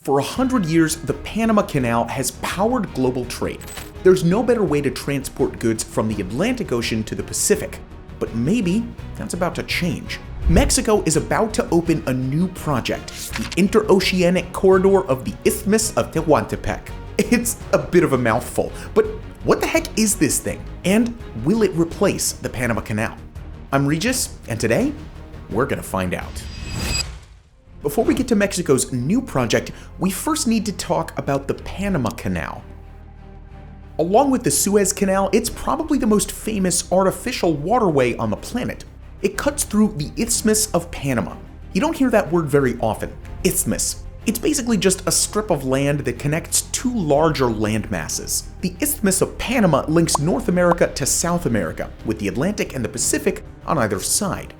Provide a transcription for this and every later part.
For 100 years, the Panama Canal has powered global trade. There's no better way to transport goods from the Atlantic Ocean to the Pacific. But maybe that's about to change. Mexico is about to open a new project, the Interoceanic Corridor of the Isthmus of Tehuantepec. It's a bit of a mouthful, but what the heck is this thing? And will it replace the Panama Canal? I'm Regis, and today, we're gonna find out. Before we get to Mexico's new project, we first need to talk about the Panama Canal. Along with the Suez Canal, it's probably the most famous artificial waterway on the planet. It cuts through the Isthmus of Panama. You don't hear that word very often, isthmus. It's basically just a strip of land that connects two larger land masses. The Isthmus of Panama links North America to South America, with the Atlantic and the Pacific on either side.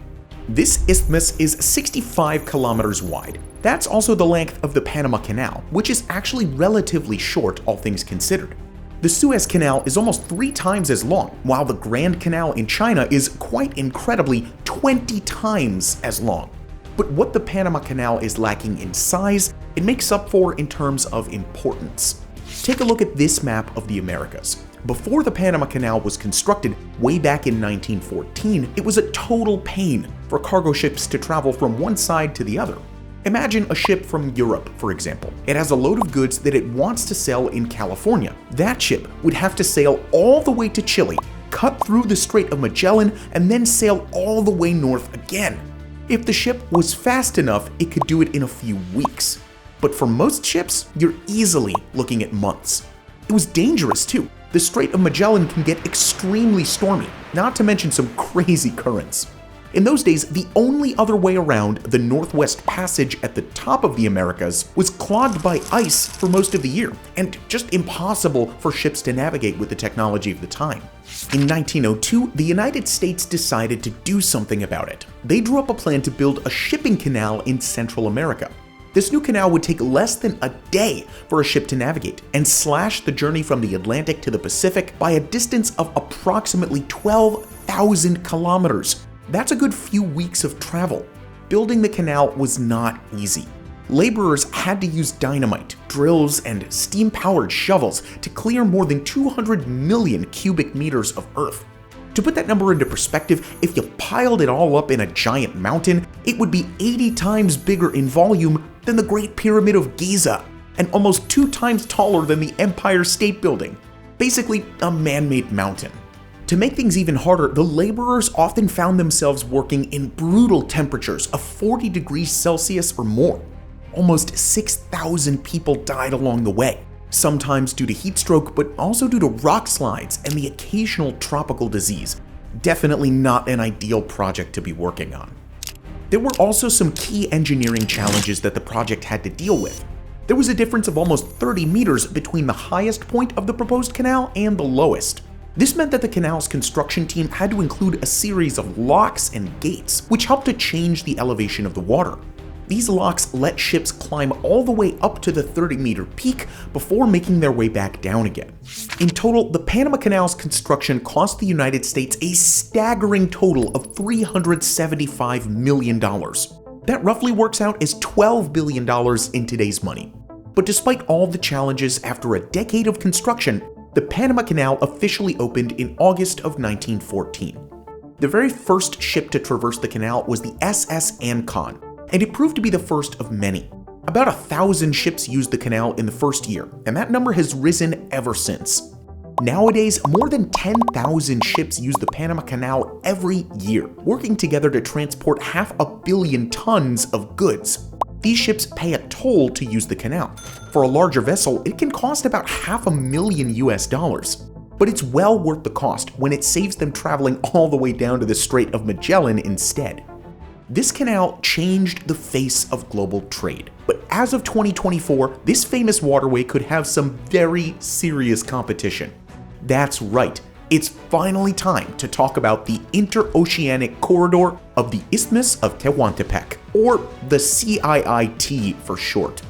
This isthmus is 65 kilometers wide. That's also the length of the Panama Canal, which is actually relatively short, all things considered. The Suez Canal is almost 3 times as long, while the Grand Canal in China is quite incredibly 20 times as long. But what the Panama Canal is lacking in size, it makes up for in terms of importance. Take a look at this map of the Americas. Before the Panama Canal was constructed way back in 1914, it was a total pain for cargo ships to travel from one side to the other. Imagine a ship from Europe, for example. It has a load of goods that it wants to sell in California. That ship would have to sail all the way to Chile, cut through the Strait of Magellan, and then sail all the way north again. If the ship was fast enough, it could do it in a few weeks. But for most ships, you're easily looking at months. It was dangerous too. The Strait of Magellan can get extremely stormy, not to mention some crazy currents. In those days, the only other way around the Northwest Passage at the top of the Americas was clogged by ice for most of the year, and just impossible for ships to navigate with the technology of the time. In 1902, the United States decided to do something about it. They drew up a plan to build a shipping canal in Central America. This new canal would take less than a day for a ship to navigate and slash the journey from the Atlantic to the Pacific by a distance of approximately 12,000 kilometers. That's a good few weeks of travel. Building the canal was not easy. Laborers had to use dynamite, drills, and steam-powered shovels to clear more than 200 million cubic meters of earth. To put that number into perspective, if you piled it all up in a giant mountain, it would be 80 times bigger in volume than the Great Pyramid of Giza, and almost 2 times taller than the Empire State Building. Basically, a man-made mountain. To make things even harder, the laborers often found themselves working in brutal temperatures of 40 degrees Celsius or more. Almost 6,000 people died along the way. Sometimes due to heat stroke, but also due to rock slides and the occasional tropical disease. Definitely not an ideal project to be working on. There were also some key engineering challenges that the project had to deal with. There was a difference of almost 30 meters between the highest point of the proposed canal and the lowest. This meant that the canal's construction team had to include a series of locks and gates, which helped to change the elevation of the water. These locks let ships climb all the way up to the 30-meter peak before making their way back down again. In total, the Panama Canal's construction cost the United States a staggering total of $375 million. That roughly works out as $12 billion in today's money. But despite all the challenges, after a decade of construction, the Panama Canal officially opened in August of 1914. The very first ship to traverse the canal was the SS Ancon, and it proved to be the first of many. About 1,000 ships used the canal in the first year, and that number has risen ever since. Nowadays, more than 10,000 ships use the Panama Canal every year, working together to transport 500 million tons of goods. These ships pay a toll to use the canal. For a larger vessel, it can cost about $500,000 US. But it's well worth the cost when it saves them traveling all the way down to the Strait of Magellan instead. This canal changed the face of global trade. But as of 2024, this famous waterway could have some very serious competition. That's right, it's finally time to talk about the Interoceanic Corridor of the Isthmus of Tehuantepec, or the CIIT for short.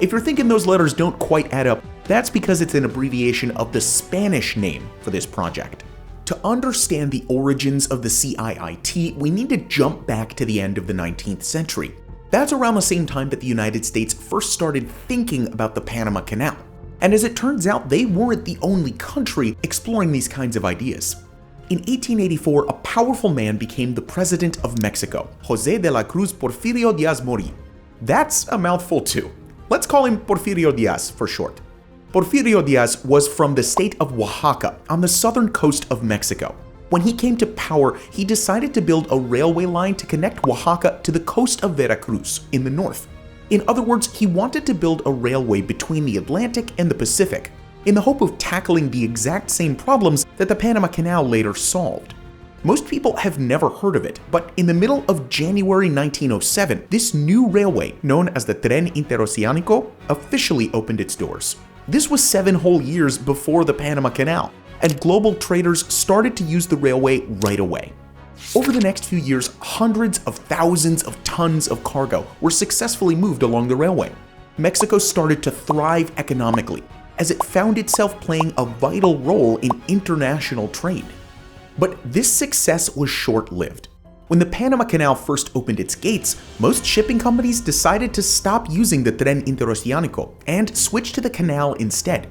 If you're thinking those letters don't quite add up, that's because it's an abbreviation of the Spanish name for this project. To understand the origins of the CIIT, we need to jump back to the end of the 19th century. That's around the same time that the United States first started thinking about the Panama Canal. And as it turns out, they weren't the only country exploring these kinds of ideas. In 1884, a powerful man became the president of Mexico, José de la Cruz Porfirio Díaz Mori. That's a mouthful too. Let's call him Porfirio Díaz for short. Porfirio Díaz was from the state of Oaxaca on the southern coast of Mexico. When he came to power, he decided to build a railway line to connect Oaxaca to the coast of Veracruz in the north. In other words, he wanted to build a railway between the Atlantic and the Pacific, in the hope of tackling the exact same problems that the Panama Canal later solved. Most people have never heard of it, but in the middle of January 1907, this new railway, known as the Tren Interoceánico, officially opened its doors. This was 7 whole years before the Panama Canal, and global traders started to use the railway right away. Over the next few years, hundreds of thousands of tons of cargo were successfully moved along the railway. Mexico started to thrive economically, as it found itself playing a vital role in international trade. But this success was short-lived. When the Panama Canal first opened its gates, most shipping companies decided to stop using the Tren Interoceánico and switch to the canal instead.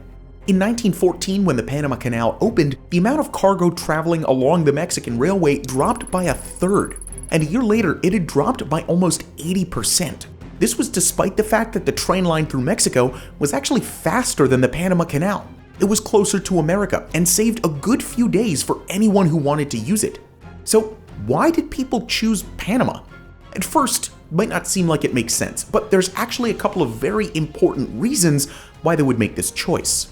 In 1914, when the Panama Canal opened, the amount of cargo traveling along the Mexican railway dropped by a third, and a year later it had dropped by almost 80%. This was despite the fact that the train line through Mexico was actually faster than the Panama Canal. It was closer to America and saved a good few days for anyone who wanted to use it. So why did people choose Panama? At first, it might not seem like it makes sense, but there's actually a couple of very important reasons why they would make this choice.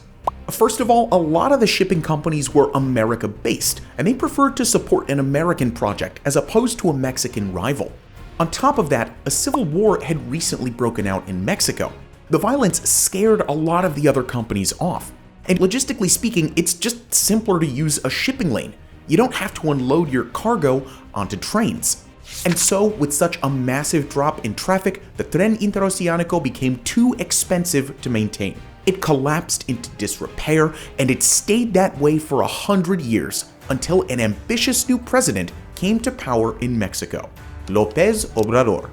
First of all, a lot of the shipping companies were America-based, and they preferred to support an American project as opposed to a Mexican rival. On top of that, a civil war had recently broken out in Mexico. The violence scared a lot of the other companies off. And logistically speaking, it's just simpler to use a shipping lane. You don't have to unload your cargo onto trains. And so, with such a massive drop in traffic, the Tren Interoceánico became too expensive to maintain. It collapsed into disrepair, and it stayed that way for 100 years until an ambitious new president came to power in Mexico, López Obrador.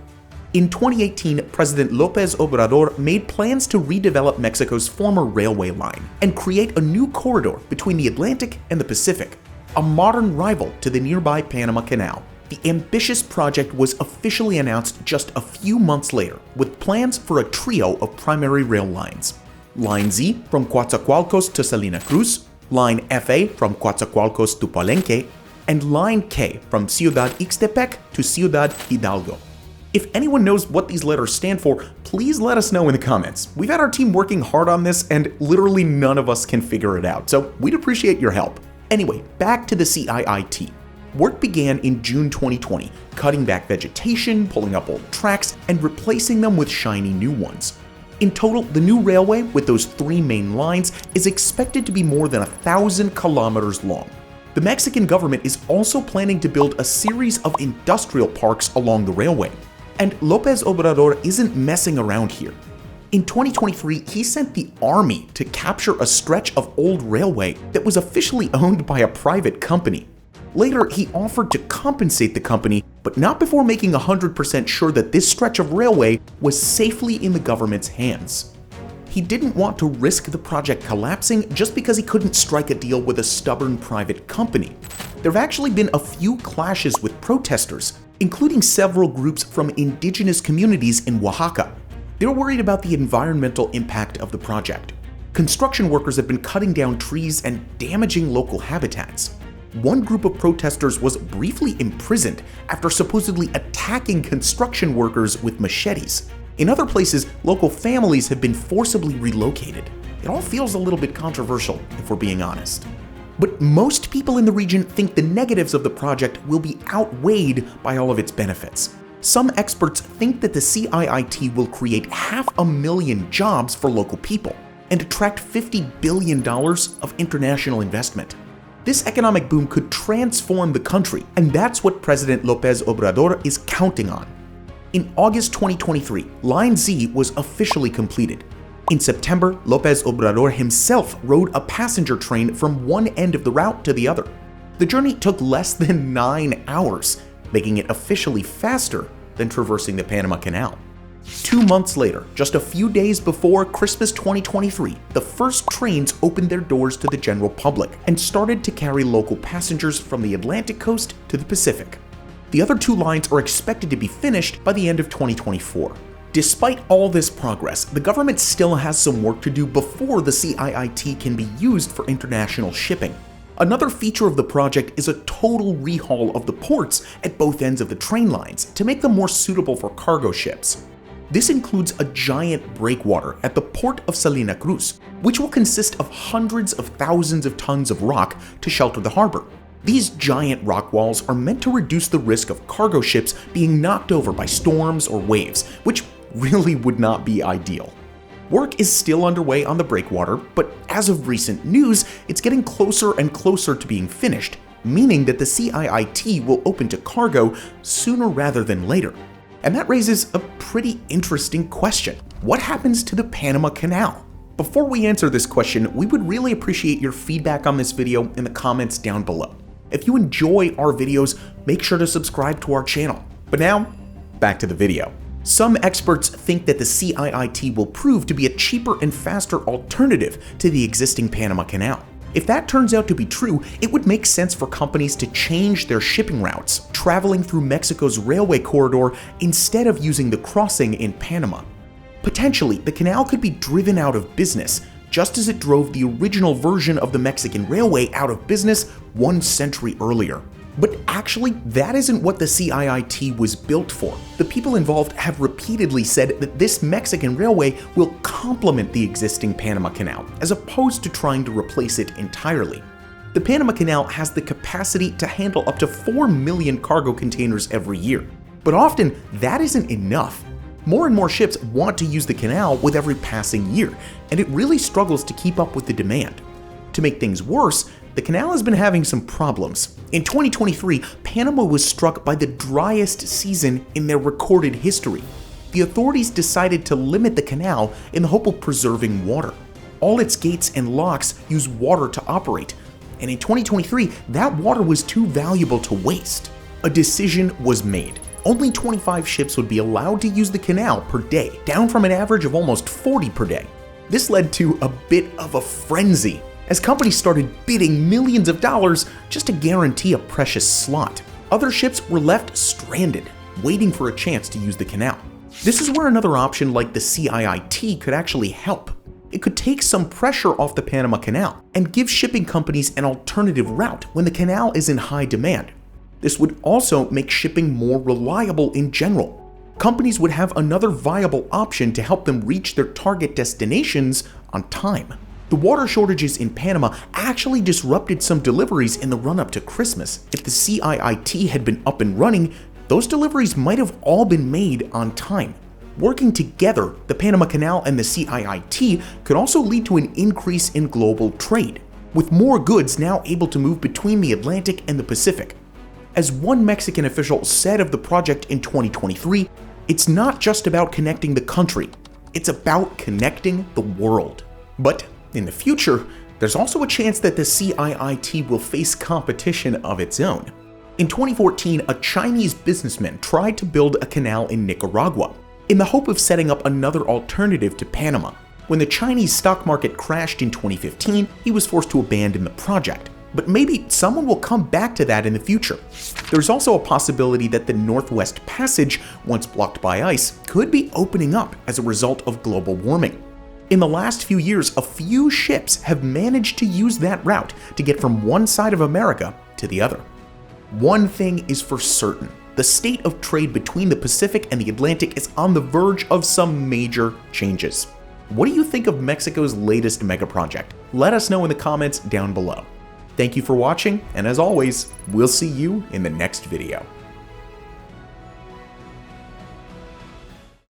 In 2018, President López Obrador made plans to redevelop Mexico's former railway line and create a new corridor between the Atlantic and the Pacific, a modern rival to the nearby Panama Canal. The ambitious project was officially announced just a few months later, with plans for a trio of primary rail lines. Line Z from Coatzacoalcos to Salina Cruz, Line FA from Coatzacoalcos to Palenque, and Line K from Ciudad Ixtepec to Ciudad Hidalgo. If anyone knows what these letters stand for, please let us know in the comments. We've had our team working hard on this, and literally none of us can figure it out, so we'd appreciate your help. Anyway, back to the CIIT. Work began in June 2020, cutting back vegetation, pulling up old tracks, and replacing them with shiny new ones. In total, the new railway, with those 3 main lines, is expected to be more than 1,000 kilometers long. The Mexican government is also planning to build a series of industrial parks along the railway. And López Obrador isn't messing around here. In 2023, he sent the army to capture a stretch of old railway that was officially owned by a private company. Later, he offered to compensate the company, but not before making 100% sure that this stretch of railway was safely in the government's hands. He didn't want to risk the project collapsing just because he couldn't strike a deal with a stubborn private company. There have actually been a few clashes with protesters, including several groups from indigenous communities in Oaxaca. They were worried about the environmental impact of the project. Construction workers have been cutting down trees and damaging local habitats. One group of protesters was briefly imprisoned after supposedly attacking construction workers with machetes. In other places, local families have been forcibly relocated. It all feels a little bit controversial, if we're being honest. But most people in the region think the negatives of the project will be outweighed by all of its benefits. Some experts think that the CIIT will create 500,000 jobs for local people and attract $50 billion of international investment. This economic boom could transform the country, and that's what President López Obrador is counting on. In August 2023, Line Z was officially completed. In September, López Obrador himself rode a passenger train from one end of the route to the other. The journey took less than 9 hours, making it officially faster than traversing the Panama Canal. 2 months later, just a few days before Christmas 2023, the first trains opened their doors to the general public and started to carry local passengers from the Atlantic coast to the Pacific. The other 2 lines are expected to be finished by the end of 2024. Despite all this progress, the government still has some work to do before the CIIT can be used for international shipping. Another feature of the project is a total rehaul of the ports at both ends of the train lines to make them more suitable for cargo ships. This includes a giant breakwater at the port of Salina Cruz, which will consist of hundreds of thousands of tons of rock to shelter the harbor. These giant rock walls are meant to reduce the risk of cargo ships being knocked over by storms or waves, which really would not be ideal. Work is still underway on the breakwater, but as of recent news, it's getting closer and closer to being finished, meaning that the CIIT will open to cargo sooner rather than later. And that raises a pretty interesting question. What happens to the Panama Canal? Before we answer this question, we would really appreciate your feedback on this video in the comments down below. If you enjoy our videos, make sure to subscribe to our channel. But now, back to the video. Some experts think that the CIIT will prove to be a cheaper and faster alternative to the existing Panama Canal. If that turns out to be true, it would make sense for companies to change their shipping routes, traveling through Mexico's railway corridor instead of using the crossing in Panama. Potentially, the canal could be driven out of business, just as it drove the original version of the Mexican railway out of business 1 century earlier. But actually, that isn't what the CIIT was built for. The people involved have repeatedly said that this Mexican railway will complement the existing Panama Canal, as opposed to trying to replace it entirely. The Panama Canal has the capacity to handle up to 4 million cargo containers every year. But often, that isn't enough. More and more ships want to use the canal with every passing year, and it really struggles to keep up with the demand. To make things worse, the canal has been having some problems. In 2023, Panama was struck by the driest season in their recorded history. The authorities decided to limit the canal in the hope of preserving water. All its gates and locks use water to operate, and in 2023, that water was too valuable to waste. A decision was made. Only 25 ships would be allowed to use the canal per day, down from an average of almost 40 per day. This led to a bit of a frenzy, as companies started bidding millions of dollars just to guarantee a precious slot. Other ships were left stranded, waiting for a chance to use the canal. This is where another option like the CIIT could actually help. It could take some pressure off the Panama Canal and give shipping companies an alternative route when the canal is in high demand. This would also make shipping more reliable in general. Companies would have another viable option to help them reach their target destinations on time. The water shortages in Panama actually disrupted some deliveries in the run-up to Christmas. If the CIIT had been up and running, those deliveries might have all been made on time. Working together, the Panama Canal and the CIIT could also lead to an increase in global trade, with more goods now able to move between the Atlantic and the Pacific. As one Mexican official said of the project in 2023, it's not just about connecting the country, it's about connecting the world. But in the future, there's also a chance that the CIIT will face competition of its own. In 2014, a Chinese businessman tried to build a canal in Nicaragua in the hope of setting up another alternative to Panama. When the Chinese stock market crashed in 2015, he was forced to abandon the project. But maybe someone will come back to that in the future. There's also a possibility that the Northwest Passage, once blocked by ice, could be opening up as a result of global warming. In the last few years, a few ships have managed to use that route to get from one side of America to the other. One thing is for certain, the state of trade between the Pacific and the Atlantic is on the verge of some major changes. What do you think of Mexico's latest mega project? Let us know in the comments down below. Thank you for watching, and as always, we'll see you in the next video.